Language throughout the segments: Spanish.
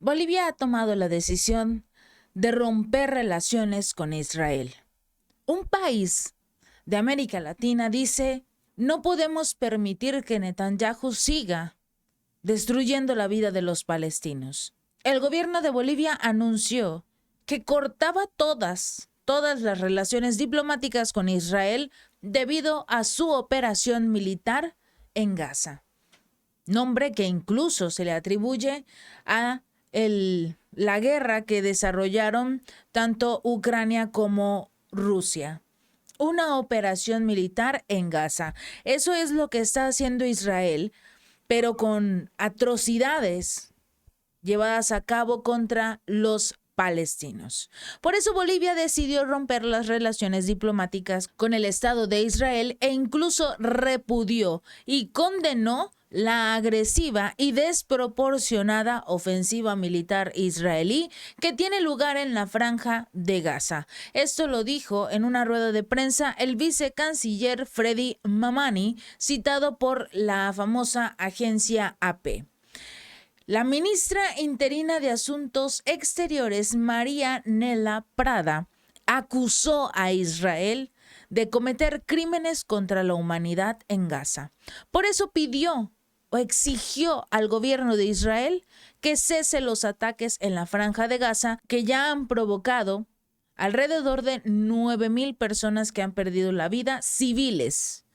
Bolivia ha tomado la decisión de romper relaciones con Israel. Un país de América Latina dice, no podemos permitir que Netanyahu siga destruyendo la vida de los palestinos. El gobierno de Bolivia anunció que cortaba todas las relaciones diplomáticas con Israel debido a su operación militar en Gaza. Nombre que incluso se le atribuye a la guerra que desarrollaron tanto Ucrania como Rusia. Una operación militar en Gaza. Eso es lo que está haciendo Israel, pero con atrocidades llevadas a cabo contra los palestinos. Por eso Bolivia decidió romper las relaciones diplomáticas con el Estado de Israel e incluso repudió y condenó la agresiva y desproporcionada ofensiva militar israelí que tiene lugar en la Franja de Gaza. Esto lo dijo en una rueda de prensa el vicecanciller Freddy Mamani, citado por la famosa agencia AP. La ministra interina de Asuntos Exteriores, María Nela Prada, acusó a Israel de cometer crímenes contra la humanidad en Gaza. Por eso pidió o exigió al gobierno de Israel que cese los ataques en la Franja de Gaza que ya han provocado alrededor de 9,000 personas que han perdido la vida, civiles,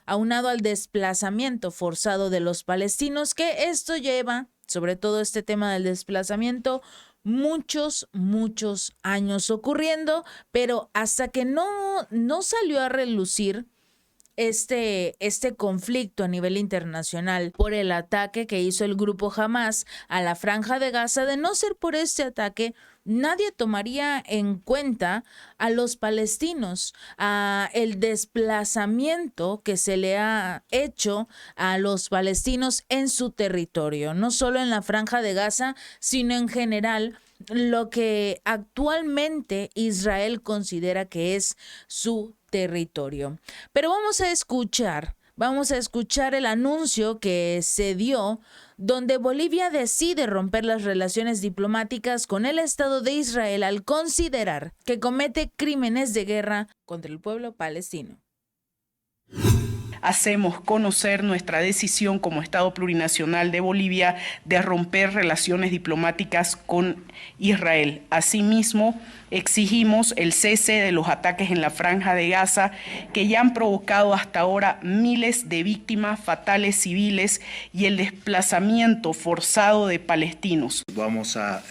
aunado al desplazamiento forzado de los palestinos, que esto lleva, sobre todo este tema del desplazamiento, muchos años ocurriendo, pero hasta que no salió a relucir este conflicto a nivel internacional por el ataque que hizo el grupo Hamás a la Franja de Gaza, de no ser por este ataque, nadie tomaría en cuenta a los palestinos, a el desplazamiento que se le ha hecho a los palestinos en su territorio, no solo en la Franja de Gaza, sino en general lo que actualmente Israel considera que es su territorio. Pero vamos a escuchar el anuncio que se dio donde Bolivia decide romper las relaciones diplomáticas con el Estado de Israel al considerar que comete crímenes de guerra contra el pueblo palestino. Hacemos conocer nuestra decisión como Estado plurinacional de Bolivia de romper relaciones diplomáticas con Israel. Asimismo, exigimos el cese de los ataques en la Franja de Gaza que ya han provocado hasta ahora miles de víctimas fatales civiles y el desplazamiento forzado de palestinos. Vamos a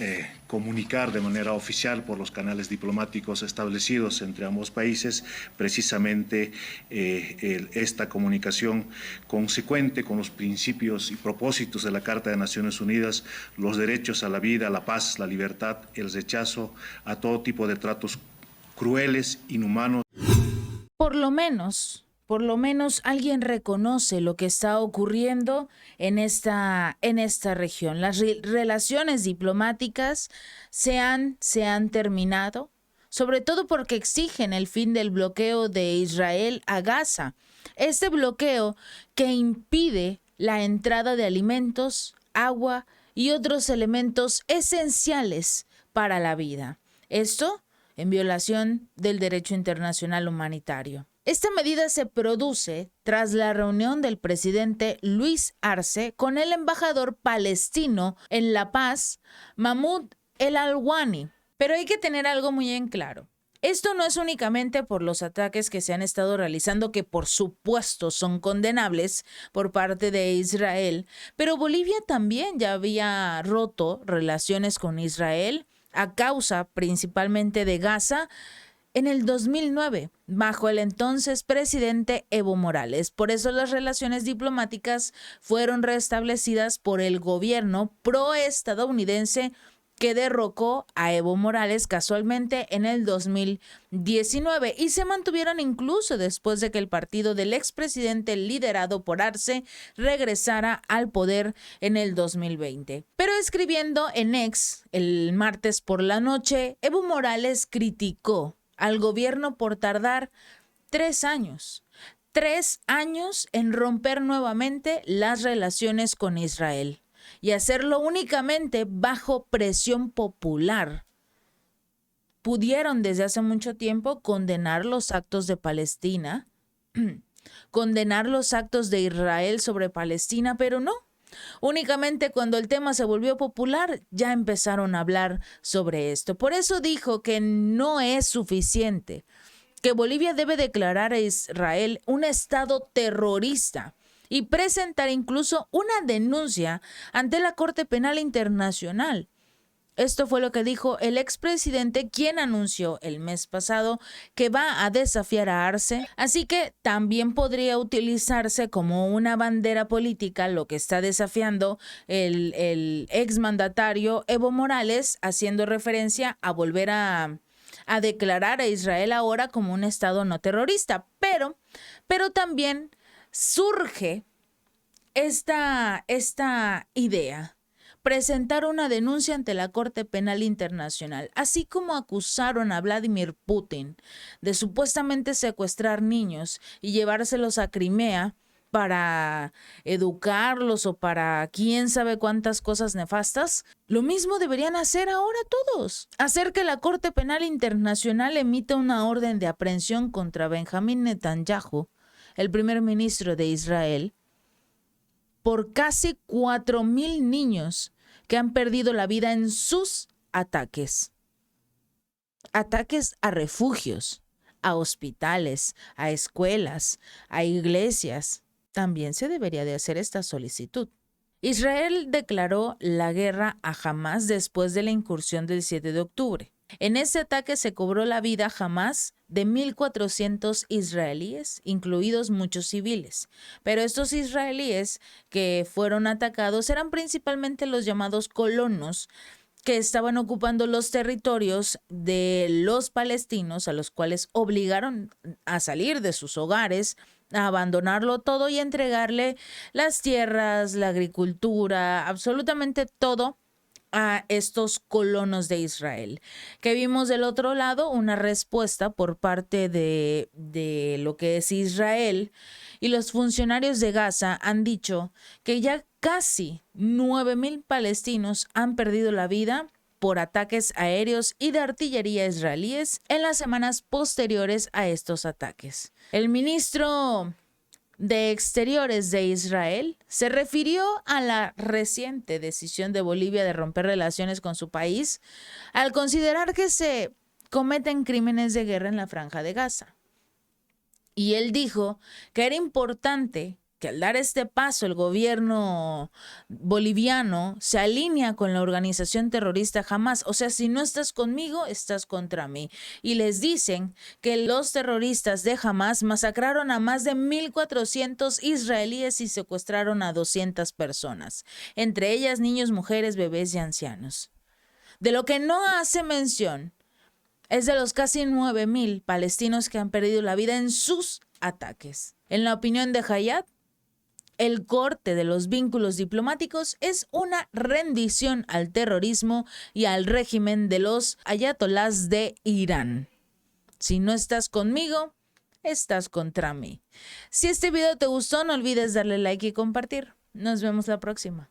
comunicar de manera oficial por los canales diplomáticos establecidos entre ambos países precisamente esta comunicación consecuente con los principios y propósitos de la Carta de Naciones Unidas, los derechos a la vida, la paz, la libertad, el rechazo a todo tipo de tratos crueles, inhumanos. Por lo menos alguien reconoce lo que está ocurriendo en esta región. Las relaciones diplomáticas se han terminado, sobre todo porque exigen el fin del bloqueo de Israel a Gaza. Este bloqueo que impide la entrada de alimentos, agua y otros elementos esenciales para la vida. Esto en violación del derecho internacional humanitario. Esta medida se produce tras la reunión del presidente Luis Arce con el embajador palestino en La Paz, Mahmoud El Alwani. Pero hay que tener algo muy en claro. Esto no es únicamente por los ataques que se han estado realizando, que por supuesto son condenables por parte de Israel, pero Bolivia también ya había roto relaciones con Israel a causa principalmente de Gaza en el 2009, bajo el entonces presidente Evo Morales. Por eso las relaciones diplomáticas fueron restablecidas por el gobierno proestadounidense que derrocó a Evo Morales casualmente en el 2019 y se mantuvieron incluso después de que el partido del expresidente liderado por Arce regresara al poder en el 2020. Pero escribiendo en X el martes por la noche, Evo Morales criticó al gobierno por tardar 3 años. 3 años en romper nuevamente las relaciones con Israel. y hacerlo únicamente bajo presión popular, pudieron desde hace mucho tiempo condenar los actos de Palestina, condenar los actos de Israel sobre Palestina, pero no. Únicamente cuando el tema se volvió popular, ya empezaron a hablar sobre esto. Por eso dijo que no es suficiente, que Bolivia debe declarar a Israel un estado terrorista y presentar incluso una denuncia ante la Corte Penal Internacional. Esto fue lo que dijo el expresidente, quien anunció el mes pasado que va a desafiar a Arce, así que también podría utilizarse como una bandera política lo que está desafiando el exmandatario Evo Morales, haciendo referencia a volver a declarar a Israel ahora como un estado no terrorista. Pero también surge esta idea: presentar una denuncia ante la Corte Penal Internacional, así como acusaron a Vladimir Putin de supuestamente secuestrar niños y llevárselos a Crimea para educarlos o para quién sabe cuántas cosas nefastas. Lo mismo deberían hacer ahora todos. Hacer que la Corte Penal Internacional emita una orden de aprehensión contra Benjamín Netanyahu, el primer ministro de Israel, por casi 4,000 niños que han perdido la vida en sus ataques. Ataques a refugios, a hospitales, a escuelas, a iglesias. También se debería de hacer esta solicitud. Israel declaró la guerra a Hamás después de la incursión del 7 de octubre. En ese ataque se cobró la vida Hamás de 1,400 israelíes, incluidos muchos civiles. Pero estos israelíes que fueron atacados eran principalmente los llamados colonos, que estaban ocupando los territorios de los palestinos, a los cuales obligaron a salir de sus hogares, a abandonarlo todo y entregarle las tierras, la agricultura, absolutamente todo a estos colonos de Israel. Que vimos del otro lado una respuesta por parte de lo que es Israel, y los funcionarios de Gaza han dicho que ya casi 9,000 palestinos han perdido la vida por ataques aéreos y de artillería israelíes en las semanas posteriores a estos ataques. El ministro de Exteriores de Israel se refirió a la reciente decisión de Bolivia de romper relaciones con su país al considerar que se cometen crímenes de guerra en la Franja de Gaza. Y él dijo que era importante que al dar este paso el gobierno boliviano se alinea con la organización terrorista Hamás. O sea, si no estás conmigo, estás contra mí. Y les dicen que los terroristas de Hamás masacraron a más de 1,400 israelíes y secuestraron a 200 personas, entre ellas niños, mujeres, bebés y ancianos. De lo que no hace mención es de los casi 9,000 palestinos que han perdido la vida en sus ataques. En la opinión de Hayat, el corte de los vínculos diplomáticos es una rendición al terrorismo y al régimen de los ayatolás de Irán. Si no estás conmigo, estás contra mí. Si este video te gustó, no olvides darle like y compartir. Nos vemos la próxima.